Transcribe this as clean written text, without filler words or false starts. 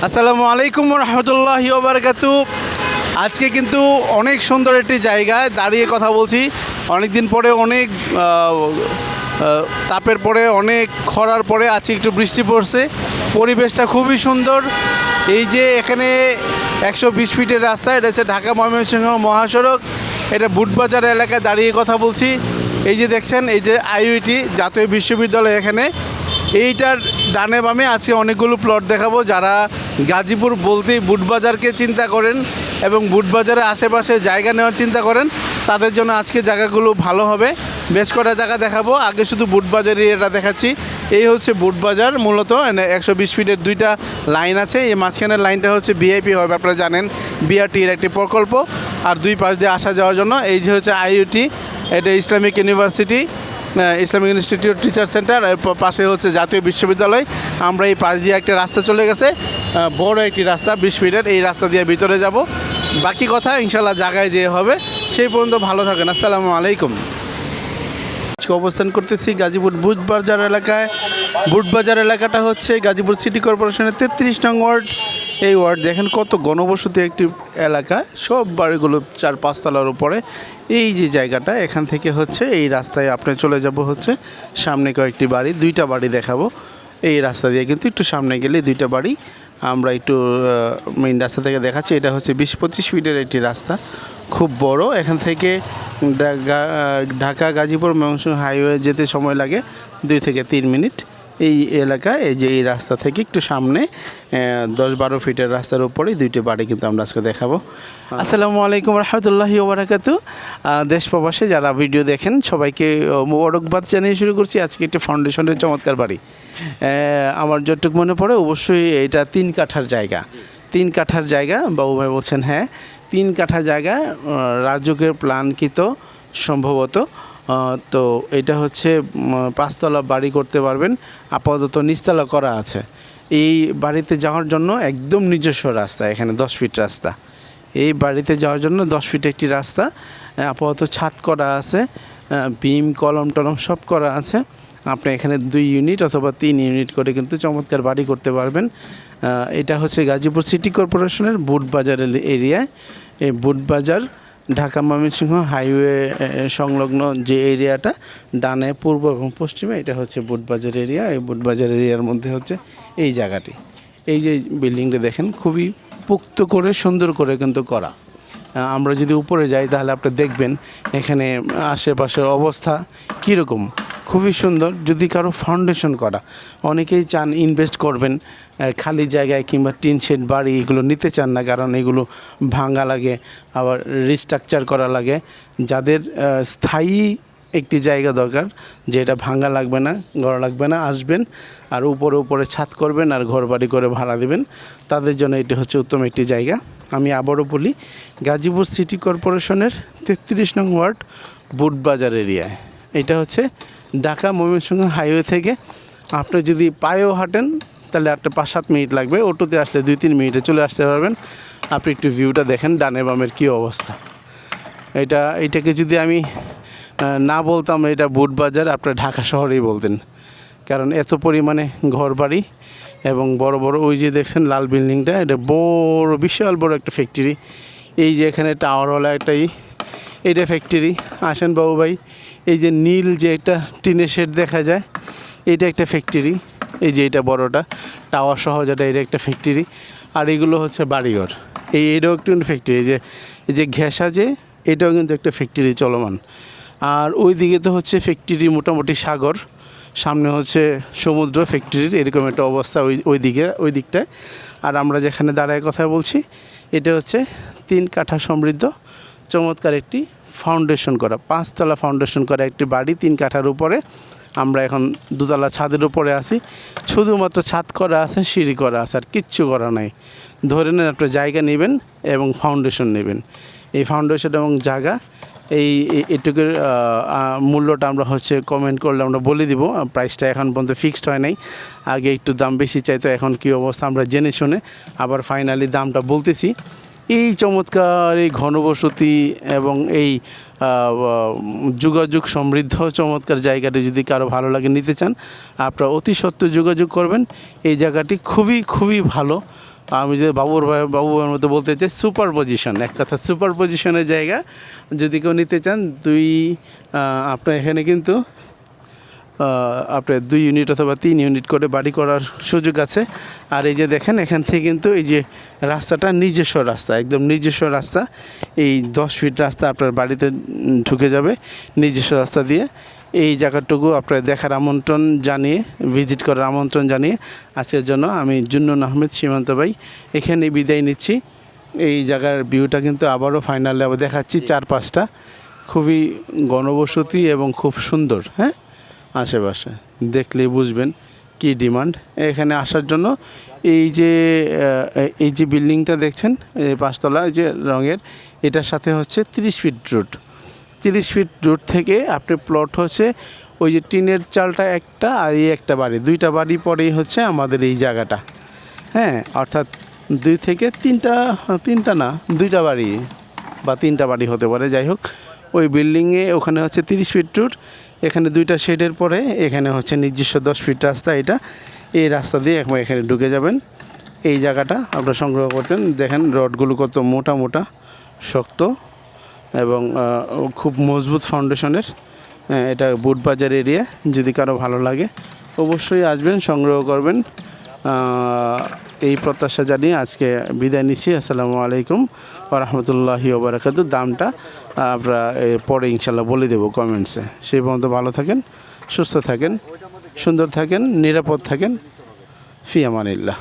আসসালামু আলাইকুম রহমতুল্লাহি ওয়া বারাকাতু। আজকে কিন্তু অনেক সুন্দর একটি জায়গায় দাঁড়িয়ে কথা বলছি। অনেক দিন পরে অনেক তাপের পরে অনেক খরার পরে আজকে একটু বৃষ্টি পড়ছে, পরিবেশটা খুবই সুন্দর। এই যে এখানে 120 ফিটের রাস্তা, এটা হচ্ছে ঢাকা ময়মনসিংহ মহাসড়ক। এটা বুটবাজার এলাকায় দাঁড়িয়ে কথা বলছি। এই যে দেখছেন, এই যে আইইউটি জাতীয় বিশ্ববিদ্যালয়, এখানে এইটার ডানে বামে আছে অনেকগুলো প্লট দেখাবো। যারা গাজীপুর বলতেই বুটবাজারকে চিন্তা করেন এবং বুটবাজারের আশেপাশে জায়গা নেওয়ার চিন্তা করেন, তাদের জন্য আজকে জায়গাগুলো ভালো হবে। বেশ কটা জায়গা দেখাবো। আগে শুধু বুটবাজারই এটা দেখাচ্ছি। এই হচ্ছে বুটবাজার, মূলত 120 ফিটের দুইটা লাইন আছে। এই মাঝখানের লাইনটা হচ্ছে ভিআইপি হবে, আপনারা জানেন বিআরটির একটি প্রকল্প, আর দুই পাশ দিয়ে আসা যাওয়ার জন্য। এই যে হচ্ছে আইইউটি, এটা Islamic university, Islamic institute teacher centre, এর পাশে হচ্ছে জাতীয় বিশ্ববিদ্যালয়। আমরা এই পাশ দিয়ে একটা রাস্তা চলে গেছে, বড় একটি রাস্তা 20 ফিটের। এই রাস্তা দিয়ে ভিতরে যাব। বাকি কথা ইনশাল্লাহ জায়গায় যেয়ে হবে। সেই পর্যন্ত ভালো থাকেন। আসসালামু আলাইকুম। আজকে অবস্থান করতেছি গাজীপুর বুটবাজার এলাকায়। বুটবাজার এলাকাটা হচ্ছে গাজীপুর সিটি কর্পোরেশনের 33 নং ওয়ার্ড। এই ওয়ার্ড দেখেন কত ঘনবসতি একটি এলাকা, সব বাড়িগুলো 4-5 তলার উপরে। এই যে জায়গাটা, এখান থেকে হচ্ছে এই রাস্তায় আপনি চলে যাব হচ্ছে সামনে কয়েকটি বাড়ি, দুইটা বাড়ি দেখাবো। এই রাস্তা দিয়ে কিন্তু একটু সামনে গেলে দুইটা বাড়ি আমরা একটু মেইন রাস্তা থেকে দেখাচ্ছি। এটা হচ্ছে 20-25 ফিটের একটি রাস্তা, খুব বড়। এখান থেকে ঢাকা গাজীপুর ময়মনসিংহ হাইওয়ে যেতে সময় লাগে 2 থেকে 3 মিনিট। এই এলাকায় এই যে এই রাস্তা থেকে একটু সামনে 10-12 ফিটের রাস্তার উপরেই দুইটি বাড়ি কিন্তু আমরা আজকে দেখাবো। আসসালামু আলাইকুম রহমতুল্লাহি ওয়া বারাকাতু। দেশ প্রবাসে যারা ভিডিও দেখেন সবাইকে মোবারকবাদ জানিয়ে শুরু করছি। আজকে একটা ফাউন্ডেশনের চমৎকার বাড়ি। আমার যতটুকু মনে পড়ে অবশ্যই এটা 3 কাঠার জায়গা। 3 কাঠার জায়গা, বাবু ভাই বলছেন হ্যাঁ 3 কাঠা জায়গা, রাজুকের প্ল্যানকৃত সম্ভবত। তো এটা হচ্ছে 5 তলা বাড়ি করতে পারবেন। আপাতত নিচতলা করা আছে। এই বাড়িতে যাওয়ার জন্য একদম নিজস্ব রাস্তা, এখানে 10 ফিট রাস্তা। এই বাড়িতে যাওয়ার জন্য 10 ফিট একটি রাস্তা। আপাতত ছাদ করা আছে, বিম কলম টলম সব করা আছে। আপনি এখানে 2 ইউনিট অথবা 3 ইউনিট করে কিন্তু চমৎকার বাড়ি করতে পারবেন। এটা হচ্ছে গাজীপুর সিটি কর্পোরেশনের বুটবাজার এরিয়ায়। এই বুটবাজার ঢাকা ময়মনসিংহ হাইওয়ে সংলগ্ন যে এরিয়াটা, ডানে পূর্ব এবং পশ্চিমে, এটা হচ্ছে বুটবাজার এরিয়া। এই বুটবাজার এরিয়ার মধ্যে হচ্ছে এই জায়গাটি। এই যে বিল্ডিংটা দেখেন, খুবই পুক্ত করে সুন্দর করে কিন্তু করা। আমরা যদি উপরে যাই তাহলে আপনি দেখবেন এখানে আশেপাশের অবস্থা কীরকম, খুবই সুন্দর। যদি কারো ফাউন্ডেশন করা, অনেকেই চান ইনভেস্ট করবেন খালি জায়গায় কিংবা টিন শেড বাড়ি, এগুলো নিতে চান না, কারণ এগুলো ভাঙা লাগে, আবার রিস্ট্রাকচার করা লাগে। যাদের স্থায়ী একটি জায়গা দরকার, যেটা ভাঙা লাগবে না, ঘর লাগবে না, আসবেন আর উপরে ছাদ করবেন আর ঘর বাড়ি করে ভাড়া দেবেন, তাদের জন্য এটি হচ্ছে উত্তম একটি জায়গা। আমি আবারও বলি, গাজীপুর সিটি কর্পোরেশনের 33 নং ওয়ার্ড বুটবাজার এরিয়ায়। এটা হচ্ছে ঢাকা ময়মনসিংহ হাইওয়ে থেকে আপনি যদি পায়েও হাঁটেন তাহলে একটা 5-7 মিনিট লাগবে, অটোতে আসলে 2-3 মিনিটে চলে আসতে পারবেন। আপনি একটু ভিউটা দেখেন, ডানে বামের কী অবস্থা। এটাকে যদি আমি না বলতাম এটা বুটবাজার, আপনার ঢাকা শহরেই বলতেন, কারণ এত পরিমাণে ঘর বাড়ি এবং বড় বড় ওই যে দেখছেন লাল বিল্ডিংটা, এটা বড় বিশাল বড় একটা ফ্যাক্টরি। এই যে এখানে টাওয়ারওয়ালা একটাই, এটা ফ্যাক্টরি। আসেন বাবু ভাই, এই যে নীল যে একটা টিনের শেড দেখা যায়, এটা একটা ফ্যাক্টরি। এই যে এটা বড়টা টাওয়ার সহ যেটা, এটা একটা ফ্যাক্টরি। আর এগুলো হচ্ছে বাড়িঘর। এটাও একটু ফ্যাক্টরি। এই যে ঘেঁষা, যে এটাও কিন্তু একটা ফ্যাক্টরি চলমান। আর ওই দিকে তো হচ্ছে ফ্যাক্টরি, মোটামুটি সাগর, সামনে হচ্ছে সমুদ্র, ফ্যাক্টরির এরকম একটা অবস্থা ওই দিকটায়। আর আমরা যেখানে দাঁড়ায় কথা বলছি, এটা হচ্ছে 3 কাঠা সমৃদ্ধ চমৎকার একটি ফাউন্ডেশন করা, 5 তলা ফাউন্ডেশন করা একটি বাড়ি 3 কাঠার উপরে। আমরা এখন 2 তলা ছাদের উপরে আছি। শুধুমাত্র ছাদ করা আছে, সিঁড়ি করা আছে, আর কিচ্ছু করা নাই। ধরে নেন আপনি জায়গা নেবেন এবং ফাউন্ডেশন নেবেন। এই ফাউন্ডেশন এবং জায়গা এটুকুর মূল্যটা আমরা হচ্ছে কমেন্ট করলে আমরা বলে দিব। প্রাইসটা এখন পর্যন্ত ফিক্সড হয় নাই, আগে একটু দাম বেশি চাইতো, এখন কী অবস্থা আমরা জেনে শুনে আবার ফাইনালি দামটা বলতেছি। এই চমৎকার এই ঘনবসতি এবং এই যোগাযোগ সমৃদ্ধ চমৎকার জায়গাটি যদি কারো ভালো লাগে, নিতে চান, আপনারা অতি সত্ত্বর যোগাযোগ করবেন। এই জায়গাটি খুবই খুবই ভালো, আমি যে বাবুর মতো বলতে চাই সুপার পজিশন, এক কথা সুপার পজিশনের জায়গা। যদি কেউ নিতে চান আপনার এখানে কিন্তু আপনার 2 ইউনিট অথবা 3 ইউনিট করে বাড়ি করার সুযোগ আছে। আর এই যে দেখেন এখান থেকে কিন্তু এই যে রাস্তাটা নিজস্ব রাস্তা, একদম নিজস্ব রাস্তা। এই 10 ফিট রাস্তা আপনার বাড়িতে ঢুকে যাবে নিজস্ব রাস্তা দিয়ে। এই জায়গাটুকু আপনার দেখার আমন্ত্রণ জানিয়ে, ভিজিট করার আমন্ত্রণ জানিয়ে আজকের জন্য আমি জুন্নুন আহমেদ সীমান্ত ভাই এখানে বিদায় নিচ্ছি। এই জায়গার ভিউটা কিন্তু আবারও ফাইনালে দেখাচ্ছি, 4-5টা খুবই ঘনবসতি এবং খুব সুন্দর। হ্যাঁ, আশেপাশে দেখলেই বুঝবেন কি ডিমান্ড এখানে আসার জন্য। এই যে বিল্ডিংটা দেখছেন, এই 5তলা যে রঙের, এটার সাথে হচ্ছে 30 ফিট রোড। 30 ফিট রোড থেকে আপনি প্লট হচ্ছে ওই যে টিনের চালটা একটা, আর এই একটা বাড়ি, 2টা বাড়ি পরেই হচ্ছে আমাদের এই জায়গাটা। হ্যাঁ, অর্থাৎ 2 থেকে 3টা না 2টা বাড়ি বা 3টা বাড়ি হতে পারে। যাই হোক, ওই বিল্ডিংয়ে ওখানে হচ্ছে 30 ফিট রোড, এখানে 2টা শেডের পরে এখানে হচ্ছে নিজস্ব 10 ফিট রাস্তা। এই রাস্তা দিয়ে এখানে ঢুকে যাবেন। এই জায়গাটা আপনারা সংগ্রহ করতেন। দেখেন রডগুলো কত মোটা মোটা, শক্ত এবং খুব মজবুত ফাউন্ডেশনের। এটা বুটবাজার এরিয়া। যদি কারো ভালো লাগে অবশ্যই আসবেন, সংগ্রহ করবেন। এই প্রত্যাশা জানিয়ে আজকে বিদায় নিচ্ছি। আসসালামু আলাইকুম ওয়া রাহমাতুল্লাহি ওয়া বারাকাতুহু। দামটা আমরা পরে ইনশাল্লাহ বলে দেবো কমেন্টসে। সেই পর্যন্ত ভালো থাকেন, সুস্থ থাকেন, সুন্দর থাকেন, নিরাপদ থাকেন। ফি আমানিল্লাহ।